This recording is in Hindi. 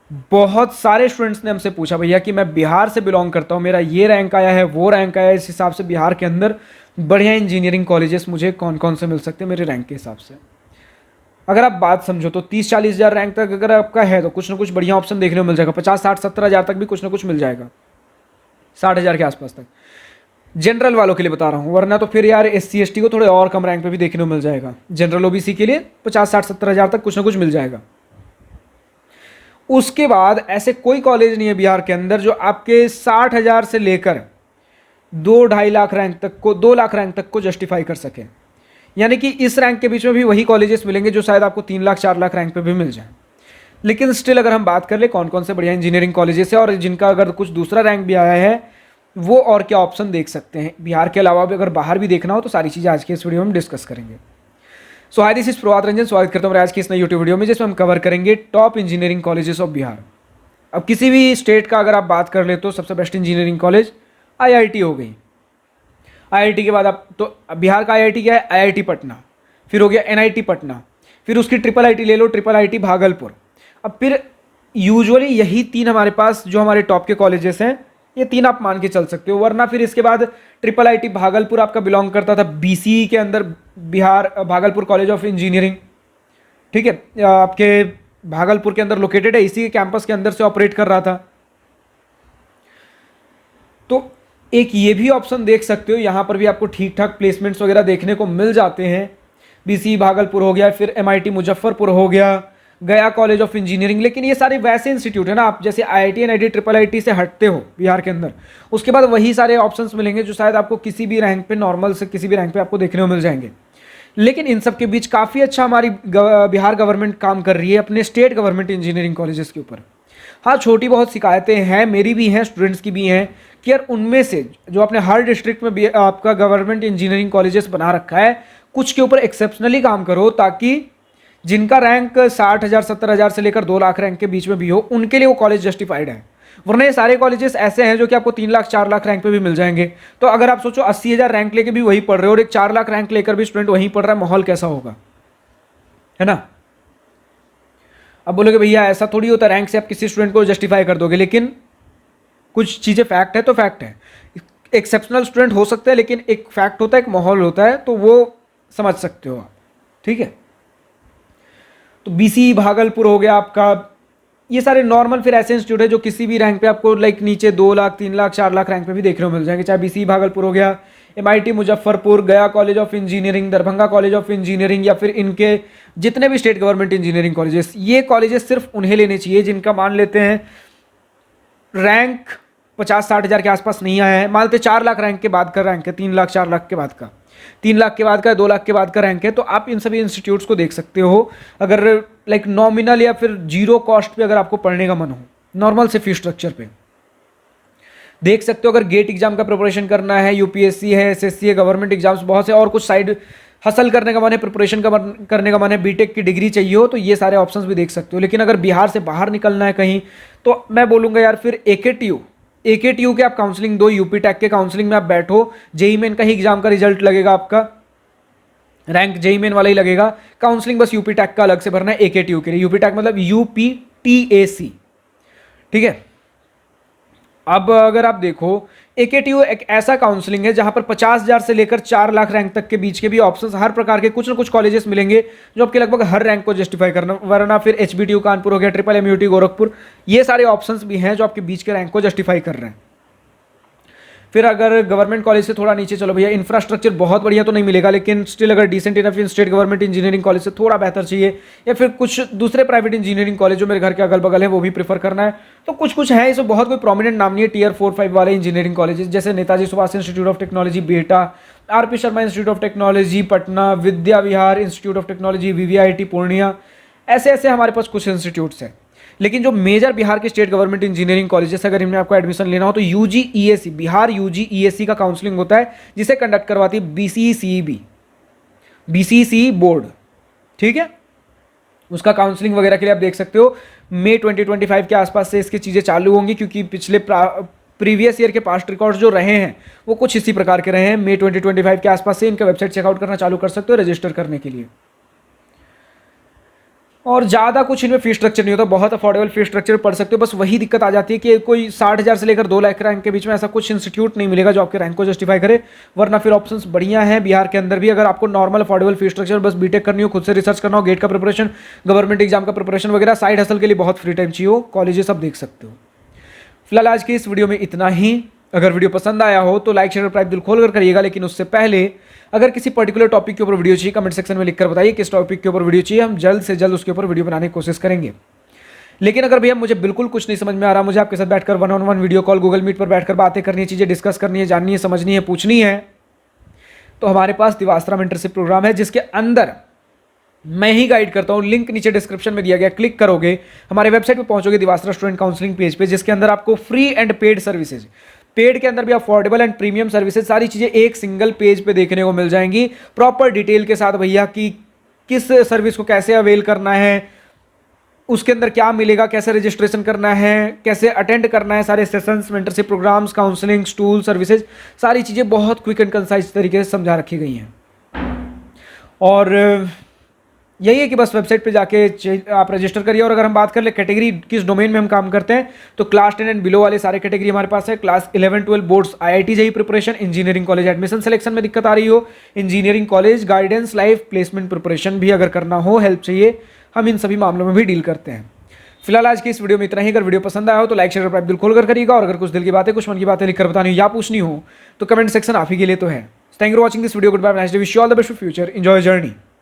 बहुत सारे स्टूडेंट्स ने हमसे पूछा भैया कि मैं बिहार से बिलोंग करता हूँ, मेरा ये रैंक आया है, वो रैंक आया है, इस हिसाब से बिहार के अंदर बढ़िया इंजीनियरिंग कॉलेजेस मुझे कौन कौन से मिल सकते हैं मेरे रैंक के हिसाब से। अगर आप बात समझो तो 30-40 हज़ार रैंक तक अगर आपका है तो कुछ ना कुछ बढ़िया ऑप्शन देखने को मिल जाएगा। 50-60-70 हज़ार तक भी कुछ ना कुछ मिल जाएगा, 60 हज़ार के आसपास तक जनरल वालों के लिए बता रहा हूँ। वरना तो फिर यार SC ST को थोड़े और कम रैंक पे भी देखने को मिल जाएगा। जनरल OBC के लिए 50-60-70 हज़ार तक कुछ ना कुछ मिल जाएगा। उसके बाद ऐसे कोई कॉलेज नहीं है बिहार के अंदर जो आपके 60 हज़ार से लेकर 2-2.5 लाख रैंक तक को, 2 लाख रैंक तक को जस्टिफाई कर सके। यानी कि इस रैंक के बीच में भी वही कॉलेजेस मिलेंगे जो शायद आपको 3 लाख 4 लाख रैंक पे भी मिल जाए। लेकिन स्टिल अगर हम बात कर ले कौन कौन से बढ़िया इंजीनियरिंग कॉलेजेस है और जिनका अगर कुछ दूसरा रैंक भी आया है, वो और क्या ऑप्शन देख सकते हैं बिहार के अलावा भी, अगर बाहर भी देखना हो तो सारी चीज़ें आज के इस वीडियो में हम डिस्कस करेंगे। सो हाय, दिस इज प्रभात रंजन, स्वागत करता हूँ आज की इस नई यूट्यूब वीडियो में जिसमें हम कवर करेंगे top engineering colleges of Bihar. अब किसी भी स्टेट का अगर आप बात कर ले तो सबसे बेस्ट इंजीनियरिंग कॉलेज IIT हो गई। IIT के बाद आप तो बिहार का IIT क्या है, IIT पटना, फिर हो गया NIT पटना, फिर उसकी IIIT ले लो, IIIT भागलपुर। अब फिर यूजुअली यही तीन हमारे पास जो हमारे टॉप के कॉलेजेस हैं, ये तीन आप मान के चल सकते हो। वरना फिर इसके बाद IIIT भागलपुर आपका बिलोंग करता था BCE के अंदर, Bihar Bhagalpur college of engineering, ठीक है, आपके भागलपुर के अंदर लोकेटेड है, इसी के कैंपस के अंदर से ऑपरेट कर रहा था। तो एक ये भी ऑप्शन देख सकते हो, यहाँ पर भी आपको ठीक ठाक प्लेसमेंट्स वगैरह देखने को मिल जाते हैं। BCE भागलपुर हो गया, फिर MIT मुजफ्फरपुर हो गया, गया कॉलेज ऑफ इंजीनियरिंग। लेकिन ये सारे वैसे इंस्टीट्यूट है ना, आप जैसे IIT NIT IIIT से हटते हो बिहार के अंदर, उसके बाद वही सारे ऑप्शंस मिलेंगे जो शायद आपको किसी भी रैंक पे, नॉर्मल से किसी भी रैंक पे आपको देखने को मिल जाएंगे। लेकिन इन सब के बीच काफ़ी अच्छा हमारी बिहार गवर्नमेंट काम कर रही है अपने स्टेट गवर्नमेंट इंजीनियरिंग कॉलेजेस के ऊपर। हाँ, छोटी बहुत शिकायतें हैं, मेरी भी हैं, स्टूडेंट्स की भी हैं, कि यार उनमें से जो अपने हर डिस्ट्रिक्ट में भी आपका गवर्नमेंट इंजीनियरिंग कॉलेजेस बना रखा है, कुछ के ऊपर एक्सेप्शनली काम करो ताकि जिनका रैंक 60 हज़ार 70 हज़ार से लेकर 2 लाख रैंक के बीच में भी हो, उनके लिए वो कॉलेज जस्टिफाइड है। वरना ये सारे कॉलेजेस ऐसे हैं जो कि आपको 3 लाख 4 लाख रैंक पे भी मिल जाएंगे। तो अगर आप सोचो 80 हज़ार रैंक लेके भी वही पढ़ रहे हो और एक 4 लाख रैंक लेकर भी स्टूडेंट वहीं पढ़ रहा है, माहौल कैसा होगा, है ना। अब बोलोगे भैया ऐसा थोड़ी होता, रैंक से आप किसी स्टूडेंट को जस्टिफाई कर दोगे, लेकिन कुछ चीज़ें फैक्ट है तो फैक्ट है। एक्सेप्शनल स्टूडेंट हो सकता है, लेकिन एक फैक्ट होता है, एक माहौल होता है, तो वो समझ सकते हो आप, ठीक है। तो BCE भागलपुर हो गया आपका, ये सारे नॉर्मल फिर ऐसे इंस्टीट्यूट है जो किसी भी रैंक पे आपको लाइक नीचे 2 लाख 3 लाख 4 लाख रैंक पे भी देखने को मिल जाएंगे। चाहे BCE भागलपुर हो गया, MIT मुजफ्फरपुर, गया college of engineering, Darbhanga college of engineering, या फिर इनके जितने भी स्टेट गवर्नमेंट इंजीनियरिंग कॉलेजेस, ये कॉलेजेस सिर्फ उन्हें लेने चाहिए जिनका मान लेते हैं रैंक 50-60 हज़ार के आसपास नहीं आया है। मान लेते 4 लाख रैंक के बाद का रैंक है, 3 लाख 4 लाख के बाद का, 3 लाख के बाद का, 2 लाख के बाद का रैंक है, तो आप इन सभी इंस्टीट्यूट्स को देख सकते हो। अगर लाइक नॉमिनल या फिर जीरो कॉस्ट पे अगर आपको पढ़ने का मन हो, नॉर्मल से फीस स्ट्रक्चर पे देख सकते हो। अगर गेट एग्जाम का प्रिपरेशन करना है, UPSC है, SSC है, गवर्नमेंट एग्जाम्स बहुत से, और कुछ साइड हसल करने का मन है, प्रिपरेशन का करने का मन है, BTech की डिग्री चाहिए हो, तो ये सारे ऑप्शंस भी देख सकते हो। लेकिन अगर बिहार से बाहर निकलना है कहीं, तो मैं बोलूँगा यार फिर AKTU के आप काउंसलिंग दो, यूपी टेक के काउंसलिंग में आप बैठो, JEE मेन का ही एग्जाम का रिजल्ट लगेगा, आपका रैंक JEE मेन वाला ही लगेगा, काउंसलिंग बस यूपी टेक का अलग से भरना है AKTU के लिए। यूपी टेक मतलब UPTAC, ठीक है। अब अगर आप देखो, AKTU एक ऐसा काउंसलिंग है जहां पर 50 हज़ार से लेकर 4 लाख रैंक तक के बीच के भी ऑप्शंस, हर प्रकार के कुछ ना कुछ कॉलेजेस मिलेंगे जो आपके लगभग हर रैंक को जस्टिफाई करना। वरना फिर HBTU कानपुर हो गया, MMUT गोरखपुर, ये सारे ऑप्शंस भी हैं जो आपके बीच के रैंक को जस्टिफाई कर रहे हैं। फिर अगर गवर्नमेंट कॉलेज से थोड़ा नीचे चलो भैया, इंफ्रास्ट्रक्चर बहुत बढ़िया तो नहीं मिलेगा, लेकिन स्टिल अगर decent enough state government engineering college से थोड़ा बेहतर चाहिए, या फिर कुछ दूसरे प्राइवेट इंजीनियरिंग कॉलेज जो मेरे घर के अगल बगल है वो भी प्रीफर करना है, तो कुछ कुछ है, इसमें बहुत कोई प्रोमिनेंट नाम नहीं है। Tier 4-5 वाले इंजीनियरिंग कॉलेजेस जैसे Netaji Subhash institute of technology बेटा, RP Sharma institute of technology Patna, Vidya Vihar institute of technology VVIT Purnia, ऐसे ऐसे हमारे पास कुछ इंस्टीट्यूट्स हैं। लेकिन जो मेजर बिहार के स्टेट गवर्नमेंट इंजीनियरिंग कॉलेजेस, अगर इनमें आपको एडमिशन लेना हो तो UGEAC, बिहार UGEAC का काउंसलिंग होता है, जिसे कंडक्ट करवाती है BCCE बोर्ड, ठीक है। उसका काउंसलिंग वगैरह के लिए आप देख सकते हो मई 2025 के आसपास से इसकी चीज़ें चालू होंगी, क्योंकि पिछले प्रीवियस ईयर के पास्ट रिकॉर्ड्स जो रहे हैं वो कुछ इसी प्रकार के रहे हैं। मई 2025 के आसपास से इनका वेबसाइट चेकआउट करना चालू कर सकते हो रजिस्टर करने के लिए। और ज़्यादा कुछ इनमें फीस स्ट्रक्चर नहीं होता, बहुत अफोर्डेबल फीस स्ट्रक्चर पढ़ सकते हो। बस वही दिक्कत आ जाती है कि कोई 60,000 से लेकर 2 लाख रैंक के बीच में ऐसा कुछ इंस्टीट्यूट नहीं मिलेगा जो आपके रैंक को जस्टिफाई करे, वरना फिर ऑप्शंस बढ़िया हैं बिहार के अंदर भी। अगर आपको नॉर्मल अफोर्डेबल फीस स्ट्रक्चर, बस बीटेक करनी हो, खुद से रिसर्च करना हो, गेट का प्रिपरेशन, गवर्नमेंट एग्जाम का प्रिपरेशन वगैरह, साइड हसल के लिए बहुत फ्री टाइम चाहिए हो, कॉलेजेस आप देख सकते हो। फिलहाल आज की इस वीडियो में इतना ही। अगर वीडियो पसंद आया हो तो लाइक शेयर सब्सक्राइब दिल खोल कर करिएगा, लेकिन उससे पहले अगर किसी पर्टिकुलर टॉपिक के ऊपर वीडियो चाहिए, कमेंट सेक्शन में लिखकर बताइए किस टॉपिक के ऊपर वीडियो चाहिए, हम जल्द से जल्द उसके ऊपर वीडियो बनाने की कोशिश करेंगे। लेकिन अगर भैया मुझे बिल्कुल कुछ नहीं समझ में आ रहा, मुझे आपके साथ बैठकर 1-on-1 video call, Google meet पर बैठकर बातें करनी है, चीज़ें डिस्कस करनी है, जाननी है, समझनी है, पूछनी है, तो हमारे पास दिवास्त्रा मेंटरशिप प्रोग्राम है, जिसके अंदर मैं ही गाइड करता हूँ। लिंक नीचे डिस्क्रिप्शन में दिया गया, क्लिक करोगे हमारे वेबसाइट पे पहुंचोगे, दिवास्त्रा स्टूडेंट काउंसलिंग पेज पे, जिसके अंदर आपको free and paid services, paid के अंदर भी अफोर्डेबल एंड प्रीमियम सर्विसेज, सारी चीजें एक सिंगल पेज पे देखने को मिल जाएंगी, प्रॉपर डिटेल के साथ भैया कि किस सर्विस को कैसे अवेल करना है, उसके अंदर क्या मिलेगा, कैसे रजिस्ट्रेशन करना है, कैसे अटेंड करना है, सारे sessions, mentorship programmes, counselling, tool, services, सारी चीजें बहुत क्विक एंड कंसाइज तरीके से समझा रखी गई हैं। और यही है कि बस वेबसाइट पे जाके आप रजिस्टर करिए। और अगर हम बात कर ले कैटेगरी, किस डोमेन में हम काम करते हैं, तो क्लास 10 एंड बिलो वाले सारे कैटेगरी हमारे पास है। Class 11-12 boards, IIT JEE preparation, engineering college admission selection में दिक्कत आ रही हो, engineering college guidance, life placement preparation भी अगर करना हो, हेल्प चाहिए, हम इन सभी मामलों में भी डील करते हैं। फिलहाल आज की इस वीडियो में इतना ही। अगर वीडियो पसंद आया हो तो लाइक शेयर सब्सक्राइब दिल खोलकर करिएगा, और अगर कुछ दिल की बातें, कुछ मन की बातें लिखकर बतानी हो या पूछनी हो तो कमेंट सेक्शन आप ही के लिए तो है। Thank you for watching this video, goodbye, nice day, wish you all the best for future, enjoy journey.